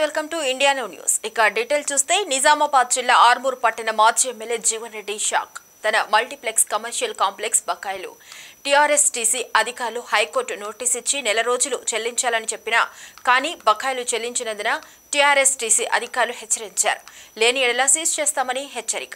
Welcome to India news. ఇక detail చూస్తే నిజామాబాద్ జిల్లా ఆర్మూర్ పట్టణ మాజీ ఎమ్మెల్యే జీవన్ రెడ్డి షాక్. తన మల్టీప్లెక్స్ కమర్షియల్ కాంప్లెక్స్ బకాయిలు టీఆర్ఎస్టీసీ అధికారులు హైకోర్టు నోటీస్ ఇచ్చి నెల రోజులు చెల్లించాలని చెప్పినా కానీ బకాయిలు చెల్లించినందున టీఆర్ఎస్టీసీ అధికారులు హెచ్చరించారు. లేని ఎడల సీజ్ చేస్తామని హెచ్చరిక.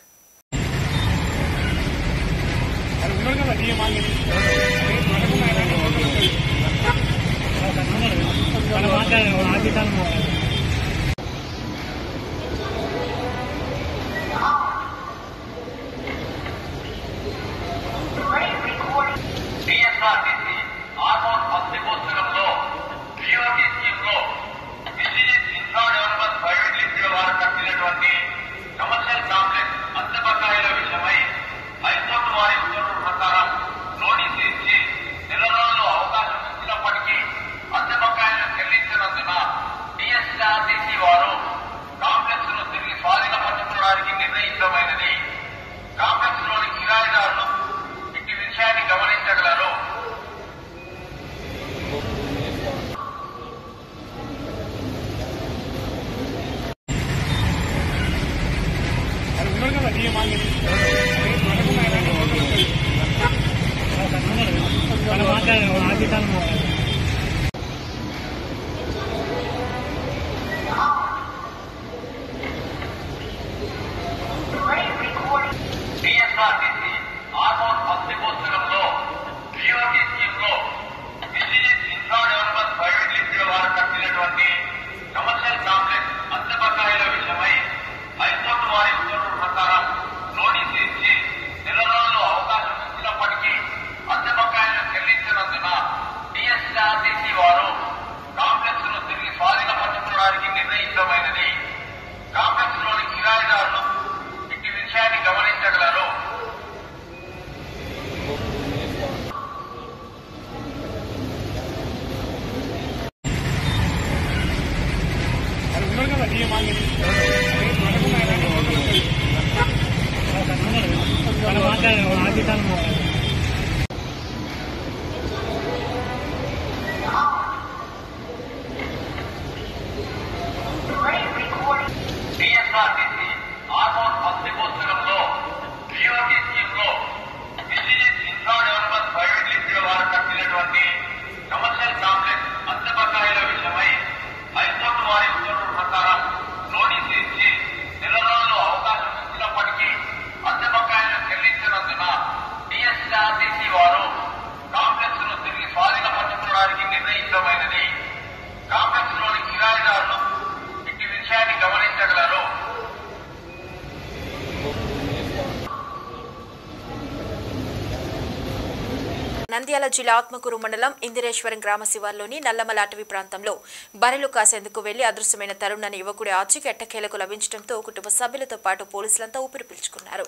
నంద్యాల జిల్లా ఆత్మకూరు మండలం ఇందిరేశ్వరం గ్రామ శివార్లోని నల్లమల అటవీ ప్రాంతంలో బర్రెలు కాసేందుకు వెళ్లి అదృశ్యమైన తరుణ్ అనే యువకుడి ఆచూకీ ఎట్టకేలకు లభించడంతో కుటుంబ సభ్యులతో పాటు పోలీసులంతా ఊపిరి పీల్చుకున్నారు.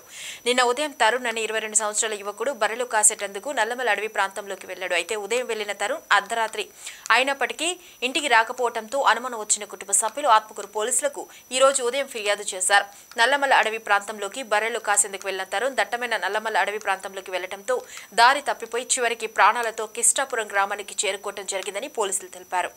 నిన్న ఉదయం తరుణ్ అనే 22 సంవత్సరాల యువకుడు బర్రెలు కాసేటందుకు నల్లమల అడవి ప్రాంతంలోకి వెళ్లాడు. అయితే ఉదయం వెళ్లిన తరుణ్ అర్ధరాత్రి అయినప్పటికీ ఇంటికి రాకపోవడంతో అనుమానం వచ్చిన కుటుంబ సభ్యులు ఆత్మకూరు పోలీసులకు ఈ రోజు ఉదయం ఫిర్యాదు చేశారు. నల్లమల అడవి ప్రాంతంలోకి బర్రెలు కాసేందుకు వెళ్లిన తరుణ్ దట్టమైన నల్లమల అడవి ప్రాంతంలోకి వెళ్లడంతో దారి తప్పిపోయి చివరికి ప్రాణాలతో కిష్టాపురం గ్రామానికి చేరుకోవడం జరిగిందని పోలీసులు తెలిపారు.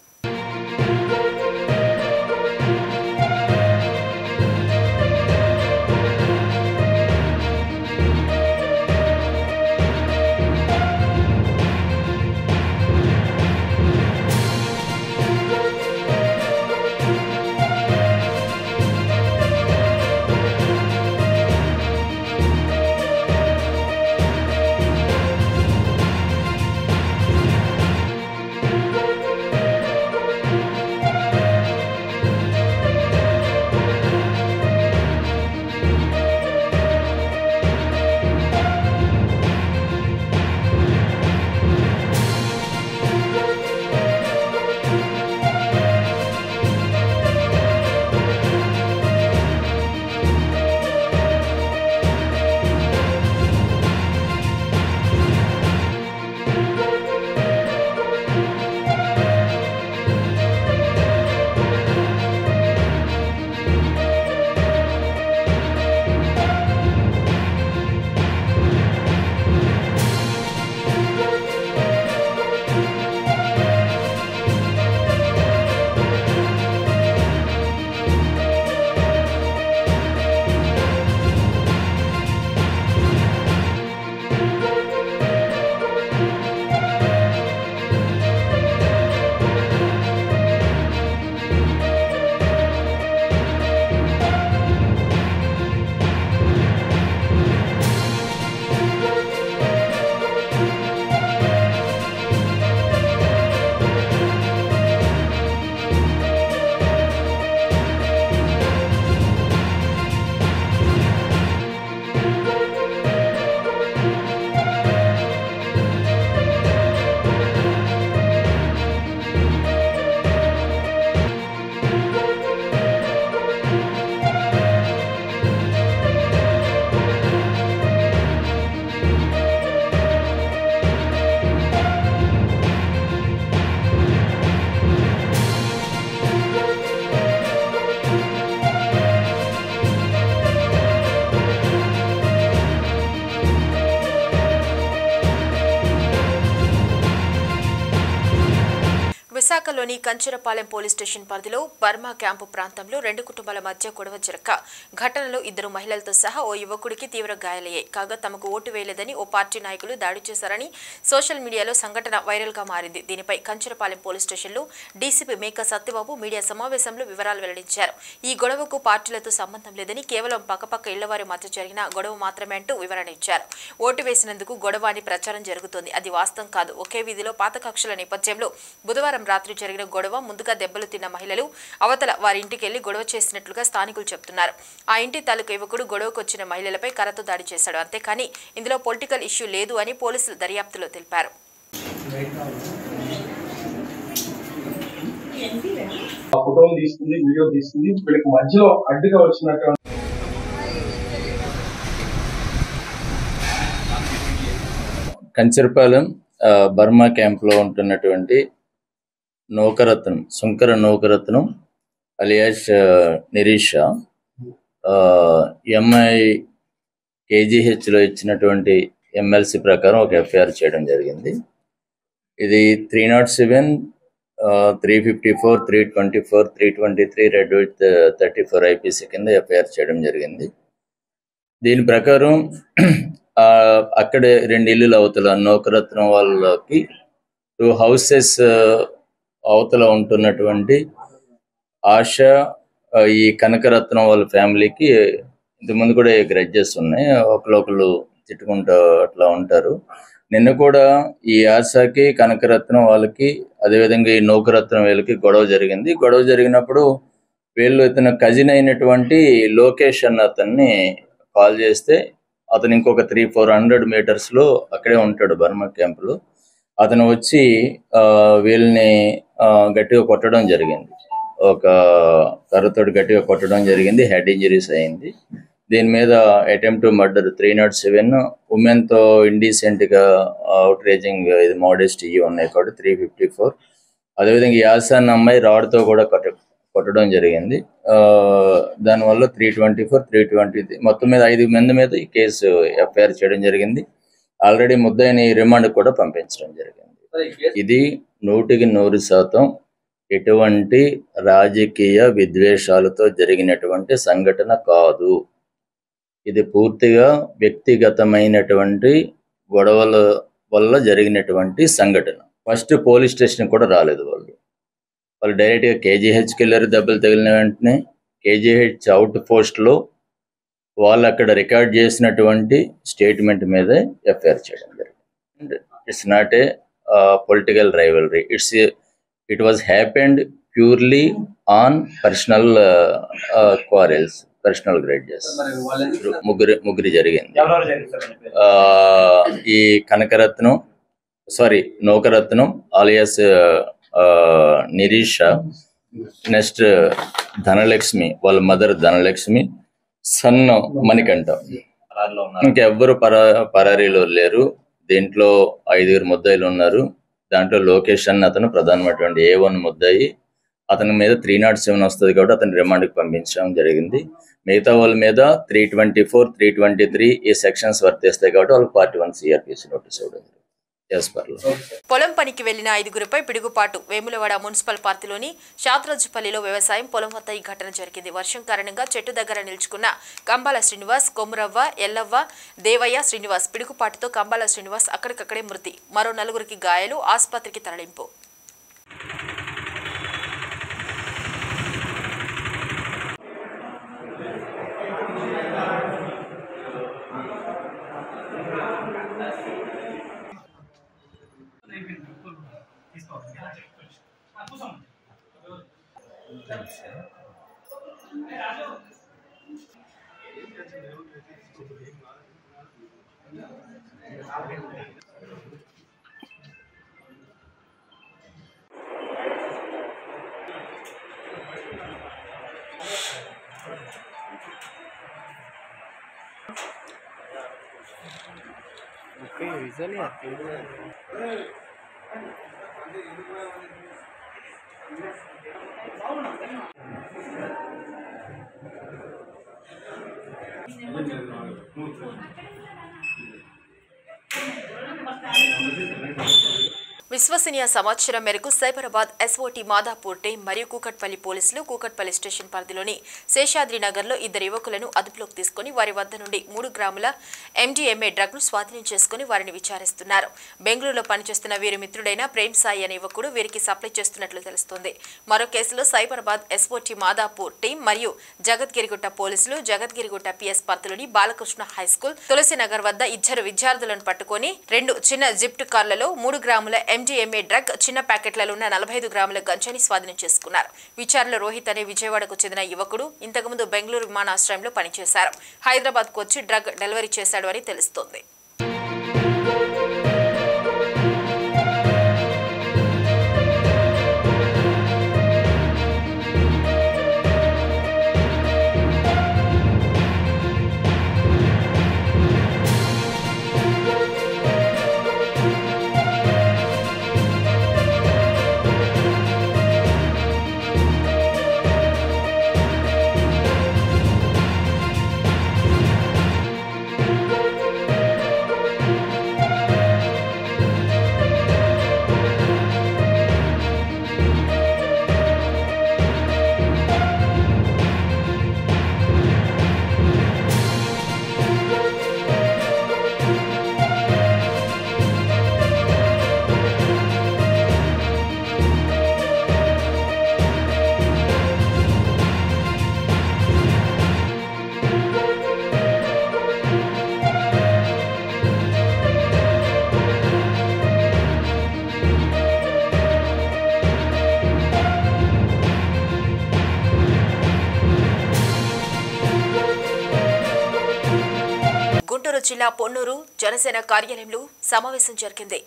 విశాఖలోని కంచరపాలెం పోలీస్ స్టేషన్ పరిధిలో బర్మా క్యాంపు ప్రాంతంలో రెండు కుటుంబాల మధ్య గొడవ జరగ ఘటనలో ఇద్దరు మహిళలతో సహా ఓ యువకుడికి తీవ్ర గాయాలయ్యాయి. కాగా తమకు ఓటు వేయలేదని ఓ పార్టీ నాయకులు దాడి చేశారని సోషల్ మీడియాలో సంఘటన వైరల్ గా మారింది. దీనిపై కంచరపాలెం పోలీస్ స్టేషన్లో డీసీపీ మేకా సత్యబాబు మీడియా సమావేశంలో వివరాలు వెల్లడించారు. ఈ గొడవకు పార్టీలతో సంబంధం లేదని కేవలం పక్కపక్క ఇళ్లవారి మధ్య జరిగిన గొడవ మాత్రమే అంటూ వివరణ ఇచ్చారు. ఓటు వేసినందుకు గొడవ అని ప్రచారం జరుగుతోంది. అది వాస్తవం కాదు. ఒకే వీధిలో పాత కక్షల నేపథ్యంలో బుధవారం రాత్రి జరిగిన గొడవ ముందుగా దెబ్బలు తిన్న మహిళలు అవతల వారి ఇంటికి వెళ్లి గొడవ చేసినట్లుగా స్థానికులు చెబుతున్నారు. ఆ ఇంటి తాలూకు యువకుడు గొడవకు వచ్చిన మహిళలపై కర్రతో దాడి చేశాడు. అంతేకాని ఇందులో పొలిటికల్ ఇష్యూ లేదు అని పోలీసులు దర్యాప్తులో తెలిపారు. కంచరపాలెం బర్మా క్యాంప్లో ఉంటున్నటువంటి శంకర నౌకరత్నం అలియాస్ నిరీషా ఎంఐ కేజీహెచ్లో ఇచ్చినటువంటి ఎమ్మెల్సీ ప్రకారం ఒక ఎఫ్ఐఆర్ చేయడం జరిగింది. ఇది 307, 354, 324, 323 రెడ్ విత్ 34 ఐపీసీ కింద ఎఫ్ఐఆర్ చేయడం జరిగింది. దీని ప్రకారం అక్కడే రెండు ఇల్లులు అవతల నౌకరత్నం వాళ్ళకి 2 హౌసెస్ అవతల ఉంటున్నటువంటి ఆశ ఈ కనకరత్నం వాళ్ళ ఫ్యామిలీకి ఇంతకుముందు కూడా గ్రడ్జెస్ ఉన్నాయి. ఒకళ్ళు తిట్టుకుంటూ అట్లా ఉంటారు. నిన్న కూడా ఈ ఆశకి కనకరత్నం వాళ్ళకి అదేవిధంగా ఈ నౌకరత్నం వీళ్ళకి గొడవ జరిగింది. గొడవ జరిగినప్పుడు వీళ్ళు ఇతను కజిన్ అయినటువంటి లోకేష్ అన్న అతన్ని కాల్ చేస్తే అతను ఇంకొక 300-400 మీటర్స్లో అక్కడే ఉంటాడు బర్మా క్యాంపులో. అతను వచ్చి వీళ్ళని గట్టిగా కొట్టడం జరిగింది. ఒక కర్రతోటి గట్టిగా కొట్టడం జరిగింది. హెడ్ ఇంజరీస్ అయింది. దీని మీద అటెంప్ట్ టు మర్డర్ 307, ఉమెన్తో ఇండీసెంట్గా అవుట్రేజింగ్ ఇది మోడెస్ట్ ఇవి ఉన్నాయి కాబట్టి 354. అదేవిధంగా యాసాన్ అమ్మాయి రాడ్తో కూడా కొట్టడం జరిగింది. దానివల్ల 324, 323 మొత్తం మీద 5 మంది మీద ఈ కేసు ఎఫ్ఐఆర్ చేయడం జరిగింది. ఆల్రెడీ ముద్దాయిని రిమాండ్ కూడా పంపించడం జరిగింది. ఇది 100% ఎటువంటి రాజకీయ విద్వేషాలతో జరిగినటువంటి సంఘటన కాదు. ఇది పూర్తిగా వ్యక్తిగతమైనటువంటి గొడవల వల్ల జరిగినటువంటి సంఘటన. ఫస్ట్ పోలీస్ స్టేషన్ కూడా రాలేదు వాళ్ళు డైరెక్ట్గా కేజీహెచ్కి వెళ్ళారు. దెబ్బలు తగిలిన వెంటనే కేజీహెచ్ అవుట్ పోస్ట్లో వాళ్ళు అక్కడ రికార్డ్ చేసినటువంటి స్టేట్మెంట్ మీద ఎఫ్ఐఆర్ చేయడం జరిగింది. It's not a political rivalry. It was happened purely on personal quarrels, personal grudges. ముగ్గురు జరిగింది. ఈ నౌకరత్నం అలియాస్ నిరీషా, నెక్స్ట్ ధనలక్ష్మి వాళ్ళ మదర్ ధనలక్ష్మి, సన్ మణికంఠ. ఇంకెవ్వరు పరారీలో లేరు. దీంట్లో 5 ముద్దాయిలు ఉన్నారు. దాంట్లో లోకేష్ అన్న అతను ప్రధానమైనటువంటి A1 ముద్దాయి. అతని మీద 307 వస్తుంది కాబట్టి అతని రిమాండ్కి పంపించడం జరిగింది. మిగతా వాళ్ళ మీద 324, 323 ఈ సెక్షన్స్ వర్తిస్తాయి కాబట్టి వాళ్ళకి Part 1 CRPC నోటీస్ ఇవ్వడం. పొలం పనికి వెళ్లిన 5గురిపై పిడుగుపాటు. వేములవాడ మున్సిపల్ పార్టీలోని శాత్రాజుపల్లిలో వ్యవసాయం పొలం వద్ద ఈ ఘటన జరిగింది. వర్షం కారణంగా చెట్టు దగ్గర నిల్చుకున్న కంబాల శ్రీనివాస్, కొమురవ్వ, ఎల్లవ్వ, దేవయ్య, శ్రీనివాస్ పిడుగుపాటుతో కంబాల శ్రీనివాస్ అక్కడికక్కడే మృతి. మరో 4గురికి గాయాలు. ఆసుపత్రికి తరలింపు. Okay, usually విశ్వసనీయ సమాచారం మేరకు సైబరాబాద్ ఎస్ఓటీ మాదాపూర్ టీం మరియు కూకట్పల్లి పోలీసులు కూకట్పల్లి స్టేషన్ పరిధిలోని శేషాద్రి నగర్లో ఇద్దరు యువకులను అదుపులోకి తీసుకుని వారి వద్ద నుండి 3 గ్రాముల MDMA డ్రగ్ను స్వాధీనం చేసుకుని వారిని విచారిస్తున్నారు. బెంగళూరులో పనిచేస్తున్న వీరి మిత్రుడైన ప్రేమ్ సాయి అనే యువకుడు వీరికి సప్లై చేస్తున్నట్లు తెలుస్తోంది. మరో కేసులో సైబరాబాద్ ఎస్ఓటీ మాదాపూర్ టీం మరియు జగద్గిరిగుట్ట పోలీసులు జగద్గిరిగుట్ట PS పరిధిలోని బాలకృష్ణ హైస్కూల్ తులసినగర్ వద్ద ఇద్దరు విద్యార్థులను పట్టుకుని 2 చిన్న జిప్ట్ కార్లలో 3 గ్రాముల MDMA డ్రగ్ చిన్న ప్యాకెట్లలో ఉన్న 45 గ్రాముల గంజాని స్వాధీనం చేసుకున్నారు. విచారణలో రోహిత్ అనే విజయవాడకు చెందిన యువకుడు ఇంతకుముందు బెంగళూరు విమానాశ్రయంలో పనిచేశారు. హైదరాబాద్కు వచ్చి డ్రగ్ డెలివరీ చేశాడు అని తెలుస్తోంది. గుంటూరు జిల్లా పొన్నూరు జనసేన కార్యాలయంలో సమావేశం జరిగింది.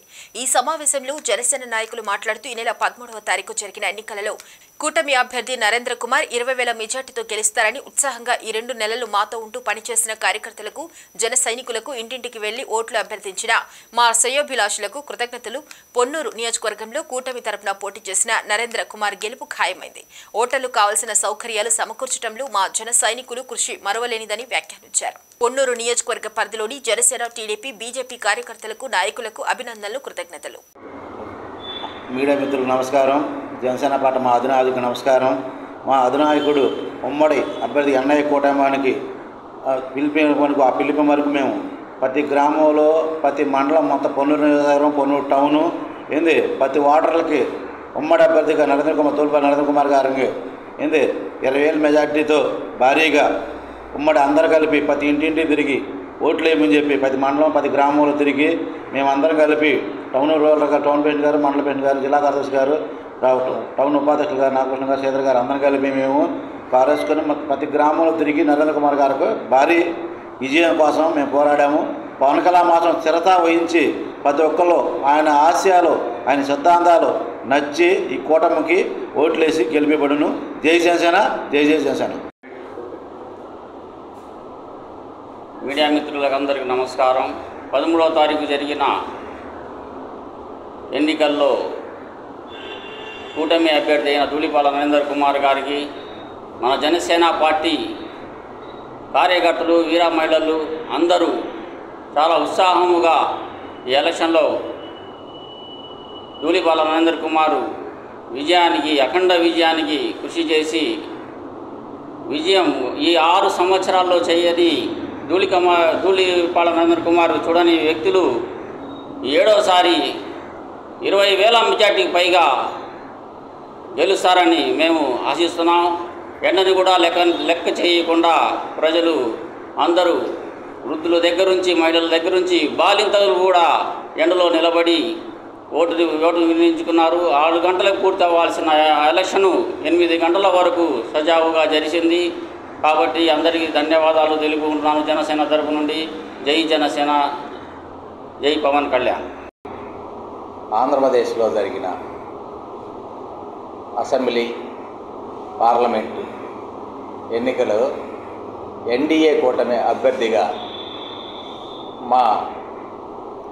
ఈ సమావేశంలో జనసేన నాయకులు మాట్లాడుతూ ఈ నెల 13వ తారీఖు జరిగిన ఎన్నికలలో కూటమి అభ్యర్థి నరేంద్ర కుమార్ 20,000 మెజార్టీతో గెలుస్తారని ఉత్సాహంగా ఈ 2 నెలలు మాతో ఉంటూ పనిచేసిన కార్యకర్తలకు జన సైనికులకు ఇంటింటికి వెళ్లి ఓట్లు అభ్యర్థించిన మా శ్రేయోభిలాషులకు కృతజ్ఞతలు. పొన్నూరు నియోజకవర్గంలో కూటమి తరపున పోటీ చేసిన నరేంద్ర కుమార్ గెలుపు ఖాయమైంది. ఓటర్లు కావాల్సిన సౌకర్యాలు సమకూర్చడంలో మా జన సైనికులు కృషి మరవలేనిదని వ్యాఖ్యానించారు. పొన్నూరు నియోజకవర్గ పరిధిలోని జనసేన టీడీపీ బీజేపీ కార్యకర్తలకు నాయకులకు అభినందనలు కృతజ్ఞతలు. మీడియా మిత్రులకు నమస్కారం. జనసేన పార్టీ మా అధినాయకుడికి నమస్కారం. మా అధినాయకుడు ఉమ్మడి అభ్యర్థి ఎన్ఐ కూటమికి పిలిపి వరకు మేము ప్రతి గ్రామంలో ప్రతి మండలం మొత్తం పొన్నూరు నియోజకవర్గం పొన్నూరు టౌను ఏంది ప్రతి ఓటర్లకి ఉమ్మడి అభ్యర్థిగా తూలిపాల నరేంద్ర కుమార్ గారికి ఏంది 20,000 మెజార్టీతో భారీగా ఉమ్మడి అందరు కలిపి ప్రతి ఇంటింటి తిరిగి ఓట్లు వేయమని చెప్పి ప్రతి మండలం ప్రతి గ్రామంలో తిరిగి మేమందరం కలిపి టౌన్ రూరల్ టౌన్ ప్రెసిడెంట్ గారు మండల ప్రెసిడెంట్ గారు జిల్లా కార్యదర్శి గారు టౌన్ ఉపాధ్యక్షులు గారు నాగకృష్ణ గారు శ్రీధర్ గారు అందరం కలిపి మేము కారేసుకొని ప్రతి గ్రామంలో తిరిగి నరేంద్ర కుమార్ గారికి భారీ విజయం కోసం మేము పోరాడాము. పవన్ కళ్యాణ్ మాత్రం స్థిరత వహించి ప్రతి ఒక్కరు ఆయన ఆశయాలు ఆయన సిద్ధాంతాలు నచ్చి ఈ కూటమికి ఓట్లేసి గెలిపిబడును. జై జనసేన, జై జై జనసేన. మీడియా మిత్రులకు అందరికీ నమస్కారం. 13వ తారీఖు జరిగిన ఎన్నికల్లో కూటమి అభ్యర్థి అయిన ధూళిపాల నరేంద్ర కుమార్ గారికి మన జనసేన పార్టీ కార్యకర్తలు వీర మహిళలు అందరూ చాలా ఉత్సాహముగా ఈ ఎలక్షన్లో ధూళిపాల నరేంద్ర కుమారు విజయానికి అఖండ విజయానికి కృషి చేసి విజయం ఈ 6 సంవత్సరాల్లో చేయని ధూళిపాల నరేంద్ర కుమార్ చూడని వ్యక్తులు 7వసారి 20,000 మెజార్టీకి పైగా గెలుస్తారని మేము ఆశిస్తున్నాం. ఎండని కూడా లెక్క చేయకుండా ప్రజలు అందరూ వృద్ధుల దగ్గర నుంచి మహిళల దగ్గర నుంచి బాలింతలు కూడా ఎండలో నిలబడి ఓట్లు వినియోగించుకున్నారు. 6 గంటలకు పూర్తి అవ్వాల్సిన ఎలక్షను 8 గంటల వరకు సజావుగా జరిగింది. కాబట్టి అందరికీ ధన్యవాదాలు తెలుపుకుంటున్నాను జనసేన తరపు నుండి. జై జనసేన, జై పవన్ కళ్యాణ్. ఆంధ్రప్రదేశ్లో జరిగిన అసెంబ్లీ పార్లమెంటు ఎన్నికలు ఎన్డీఏ కూటమి అభ్యర్థిగా మా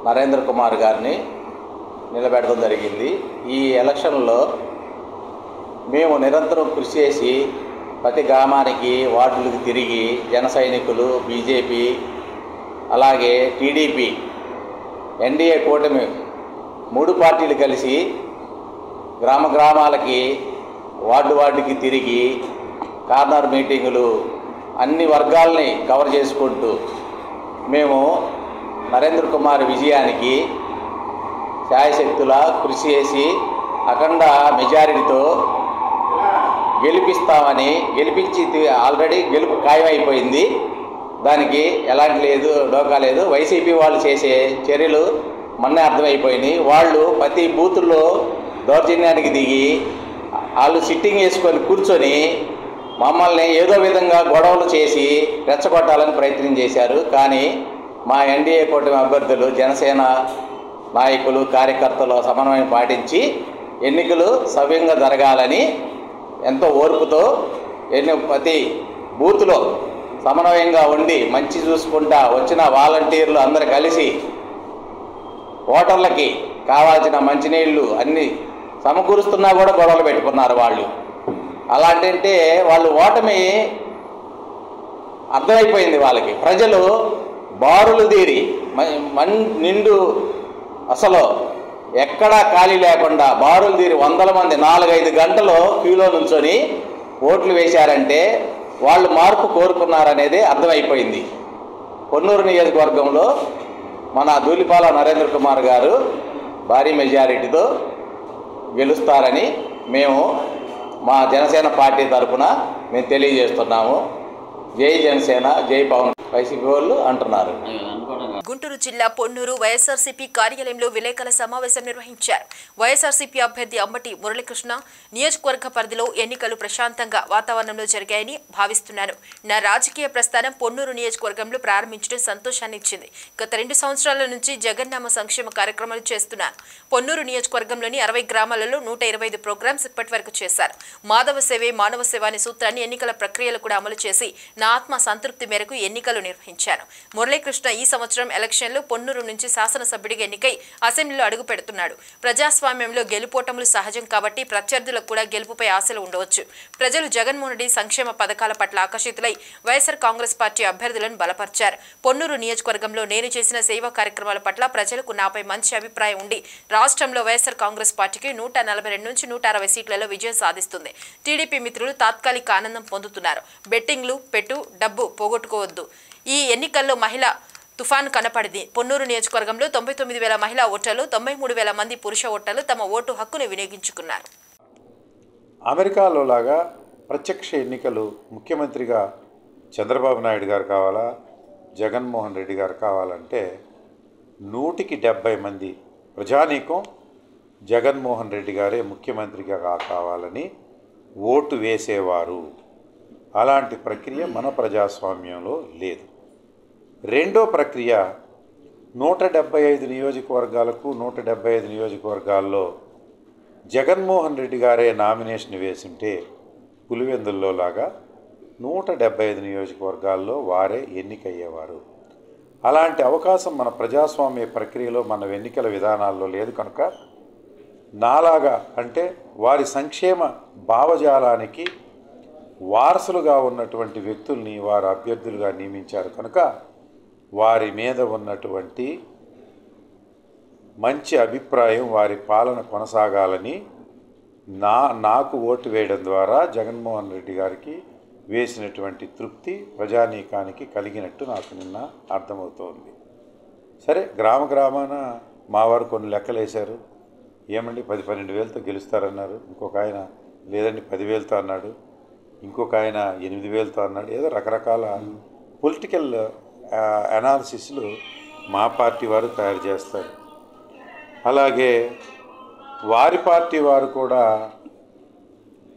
నరేంద్ర కుమార్ గారిని నిలబెట్టడం జరిగింది. ఈ ఎలక్షన్లో మేము నిరంతరం కృషి చేసి ప్రతి గ్రామానికి వార్డులకు తిరిగి జన సైనికులు బీజేపీ అలాగే టీడీపీ ఎన్డీఏ కూటమి 3 పార్టీలు కలిసి గ్రామ గ్రామాలకి వార్డుకి తిరిగి కార్నర్ మీటింగులు అన్ని వర్గాల్ని కవర్ చేసుకుంటూ మేము నరేంద్ర కుమార్ విజయానికి శాయశక్తులా కృషి చేసి అఖండ మెజారిటీతో గెలిపిస్తామని గెలిపించి ఆల్రెడీ గెలుపు ఖాయమైపోయింది. దానికి ఎలాంటి లేదు డోకా లేదు. వైసీపీ వాళ్ళు చేసే చర్యలు మొన్నే అర్థమైపోయినాయి. వాళ్ళు ప్రతి బూతుల్లో దౌర్జన్యానికి దిగి వాళ్ళు సిట్టింగ్ వేసుకొని కూర్చొని మమ్మల్ని ఏదో విధంగా గొడవలు చేసి రెచ్చగొట్టాలని ప్రయత్నం చేశారు. కానీ మా ఎన్డీఏ కూటమి అభ్యర్థులు జనసేన నాయకులు కార్యకర్తలు సమన్వయం పాటించి ఎన్నికలు సవ్యంగా జరగాలని ఎంతో ఓర్పుతో ప్రతి బూత్లో సమన్వయంగా ఉండి మంచి చూసుకుంటా వచ్చిన వాలంటీర్లు అందరూ కలిసి ఓటర్లకి కావాల్సిన మంచినీళ్ళు అన్నీ సమకూరుస్తున్నా కూడా గొడవలు పెట్టుకున్నారు వాళ్ళు. అలాంటి వాళ్ళు ఓటమి అర్థమైపోయింది వాళ్ళకి. ప్రజలు బారులు తీరి నిండు అసలు ఎక్కడా ఖాళీ లేకుండా బారులు తీరి 100 మంది 4-5 గంటలు క్యూలో నుంచొని ఓట్లు వేశారంటే వాళ్ళు మార్పు కోరుకున్నారనేది అర్థమైపోయింది. పొన్నూరు నియోజకవర్గంలో మన ధూళిపాల నరేంద్ర కుమార్ గారు భారీ మెజారిటీతో గెలుస్తారని మేము మా జనసేన పార్టీ తరఫున మేము తెలియజేస్తున్నాము. జై జనసేన, జై పవన్ వైసీపీ వాళ్ళు అంటున్నారు. గుంటూరు జిల్లా పొన్నూరు వైఎస్ఆర్సీపీ కార్యాలయంలో విలేకరుల సమావేశం నిర్వహించారు. వైఎస్ఆర్సీపీ అభ్యర్థి అంబటి మురళీకృష్ణ నియోజకవర్గ పరిధిలో ఎన్నికలు ప్రశాంతంగా వాతావరణంలో జరిగాయని భావిస్తున్నాను. నా రాజకీయ ప్రస్థానం పొన్నూరు నియోజకవర్గంలో ప్రారంభించడం సంతోషాన్ని ఇచ్చింది. గత 2 సంవత్సరాల నుంచి జగన్నామ సంక్షేమ కార్యక్రమాలు చేస్తున్నాను. పొన్నూరు నియోజకవర్గంలోని 60 గ్రామాలలో 125 ప్రోగ్రామ్స్ ఇప్పటివరకు చేశారు. మాధవ సేవే మానవ సేవ అనే సూత్రాన్ని ఎన్నికల ప్రక్రియలు కూడా అమలు చేసి నా ఆత్మ సంతృప్తి మేరకు ఎన్నికలు నిర్వహించాను. మురళీకృష్ణ ఈ సంవత్సరం ఎలక్షన్లో పొన్నూరు నుంచి శాసనసభ్యుడిగా ఎన్నికై అసెంబ్లీలో అడుగు పెడుతున్నాడు. ప్రజాస్వామ్యంలో గెలుపోటములు సహజం కాబట్టి ప్రత్యర్థులకు కూడా గెలుపుపై ఆశలు ఉండవచ్చు. ప్రజలు జగన్మోహన్ రెడ్డి సంక్షేమ పథకాల పట్ల ఆకర్షితులై వైఎస్ఆర్ కాంగ్రెస్ పార్టీ అభ్యర్థులను బలపరిచారు. పొన్నూరు నియోజకవర్గంలో నేను చేసిన సేవా కార్యక్రమాల పట్ల ప్రజలకు నాపై మంచి అభిప్రాయం ఉండి రాష్ట్రంలో వైఎస్ఆర్ కాంగ్రెస్ పార్టీకి 142 నుంచి 160 సీట్లలో విజయం సాధిస్తుంది. టీడీపీ మిత్రులు తాత్కాలిక ఆనందం పొందుతున్నారు. బెట్టింగ్లు పెట్టు డబ్బు పోగొట్టుకోవద్దు. ఈ ఎన్నికల్లో మహిళ తుఫాను కనపడింది. పొన్నూరు నియోజకవర్గంలో 99,000 మహిళా ఓటర్లు 93,000 మంది పురుష ఓటర్లు తమ ఓటు హక్కును వినియోగించుకున్నారు. అమెరికాలో లాగా ప్రత్యక్ష ఎన్నికలు ముఖ్యమంత్రిగా చంద్రబాబు నాయుడు గారు కావాలా, జగన్మోహన్ రెడ్డి గారు కావాలంటే 100కి 70 మంది ప్రజానీకం జగన్మోహన్ రెడ్డి గారే ముఖ్యమంత్రిగా కావాలని ఓటు వేసేవారు. అలాంటి ప్రక్రియ మన ప్రజాస్వామ్యంలో లేదు. రెండో ప్రక్రియ 175 నియోజకవర్గాలకు 175 నియోజకవర్గాల్లో జగన్మోహన్ రెడ్డి గారే నామినేషన్ వేసింటే పులివెందుల్లో లాగా 175 నియోజకవర్గాల్లో వారే ఎన్నికయ్యేవారు. అలాంటి అవకాశం మన ప్రజాస్వామ్య ప్రక్రియలో మన ఎన్నికల విధానాల్లో లేదు. కనుక నాలాగా అంటే వారి సంక్షేమ భావజాలానికి వారసులుగా ఉన్నటువంటి వ్యక్తుల్ని వారు అభ్యర్థులుగా నియమించారు. కనుక వారి మీద ఉన్నటువంటి మంచి అభిప్రాయం వారి పాలన కొనసాగాలని నాకు ఓటు వేయడం ద్వారా జగన్మోహన్ రెడ్డి గారికి వేసినటువంటి తృప్తి ప్రజానీకానికి కలిగినట్టు నాకు నిన్న అర్థమవుతోంది. సరే, గ్రామాన మా వారు కొన్ని లెక్కలు వేశారు. ఏమండి 10-12 వేలతో గెలుస్తారన్నారు. ఇంకొక ఆయన లేదండి 10,000తో అన్నాడు. ఇంకొక ఆయన 8,000తో అన్నాడు. ఏదో రకరకాల పొలిటికల్ అనాలిసిస్లు మా పార్టీ వారు తయారు చేస్తారు. అలాగే వారి పార్టీ వారు కూడా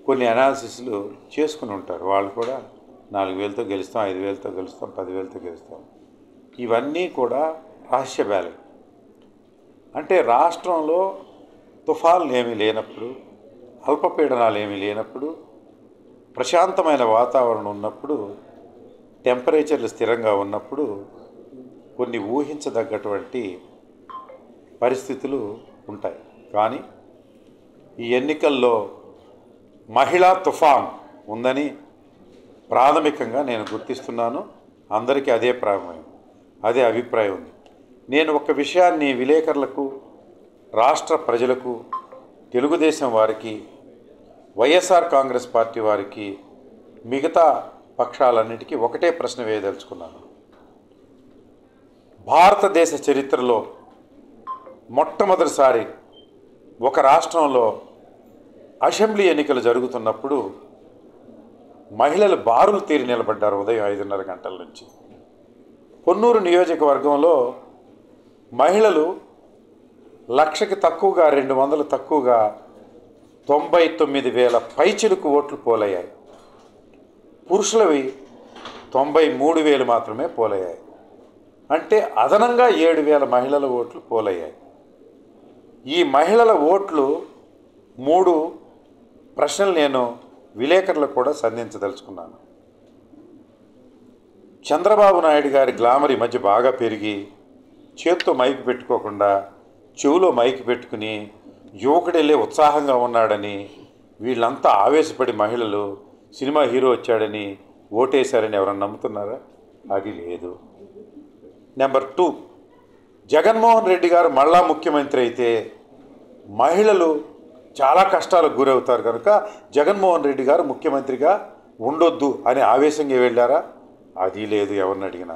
కొన్ని అనాలిసిస్లు చేసుకుని ఉంటారు. వాళ్ళు కూడా 4,000తో గెలుస్తాం, 5,000తో గెలుస్తాం, 10,000తో గెలుస్తాం. ఇవన్నీ కూడా రహస్య బ్యాలెట్. అంటే రాష్ట్రంలో తుఫాన్లు ఏమీ లేనప్పుడు, అల్పపీడనాలు ఏమీ లేనప్పుడు, ప్రశాంతమైన వాతావరణం ఉన్నప్పుడు, టెంపరేచర్లు స్థిరంగా ఉన్నప్పుడు కొన్ని ఊహించదగ్గటువంటి పరిస్థితులు ఉంటాయి. కానీ ఈ ఎన్నికల్లో మహిళా తుఫాన్ ఉందని ప్రాథమికంగా నేను గుర్తిస్తున్నాను. అందరికీ అదే అభిప్రాయం ఉంది. నేను ఒక విషయాన్ని విలేకరులకు రాష్ట్ర ప్రజలకు, తెలుగుదేశం వారికి, వైఎస్ఆర్ కాంగ్రెస్ పార్టీ వారికి, మిగతా పక్షాలన్నిటికీ ఒకటే ప్రశ్న వేయదలుచుకున్నాను. భారతదేశ చరిత్రలో మొట్టమొదటిసారి ఒక రాష్ట్రంలో అసెంబ్లీ ఎన్నికలు జరుగుతున్నప్పుడు మహిళలు బారులు తీరి నిలబడ్డారు ఉదయం 5:30 గంటల నుంచి. పొన్నూరు నియోజకవర్గంలో మహిళలు 1,00,000కి తక్కువగా 200 తక్కువగా 99,000 పైచిలుకు ఓట్లు పోలయ్యాయి. పురుషులవి 93,000 మాత్రమే పోలయ్యాయి. అంటే అదనంగా 7,000 మహిళల ఓట్లు పోలయ్యాయి. ఈ మహిళల ఓట్లు 3 ప్రశ్నలు నేను విలేకరులకు కూడా సంధించదలుచుకున్నాను. చంద్రబాబు నాయుడు గారి గ్లామర్ ఈ మధ్య బాగా పెరిగి చేత్తో మైక్ పెట్టుకోకుండా చెవులో మైక్ పెట్టుకుని యువకుడెళ్ళే ఉత్సాహంగా ఉన్నాడని వీళ్ళంతా ఆవేశపడి మహిళలు సినిమా హీరో వచ్చాడని ఓటేశారని ఎవరన్నా నమ్ముతున్నారా? అది లేదు. నెంబర్ 2, జగన్మోహన్ రెడ్డి గారు మళ్ళా ముఖ్యమంత్రి అయితే మహిళలు చాలా కష్టాలకు గురవుతారు కనుక జగన్మోహన్ రెడ్డి గారు ముఖ్యమంత్రిగా ఉండొద్దు అని ఆవేశంగా వెళ్ళారా? అది లేదు ఎవరిని అడిగినా.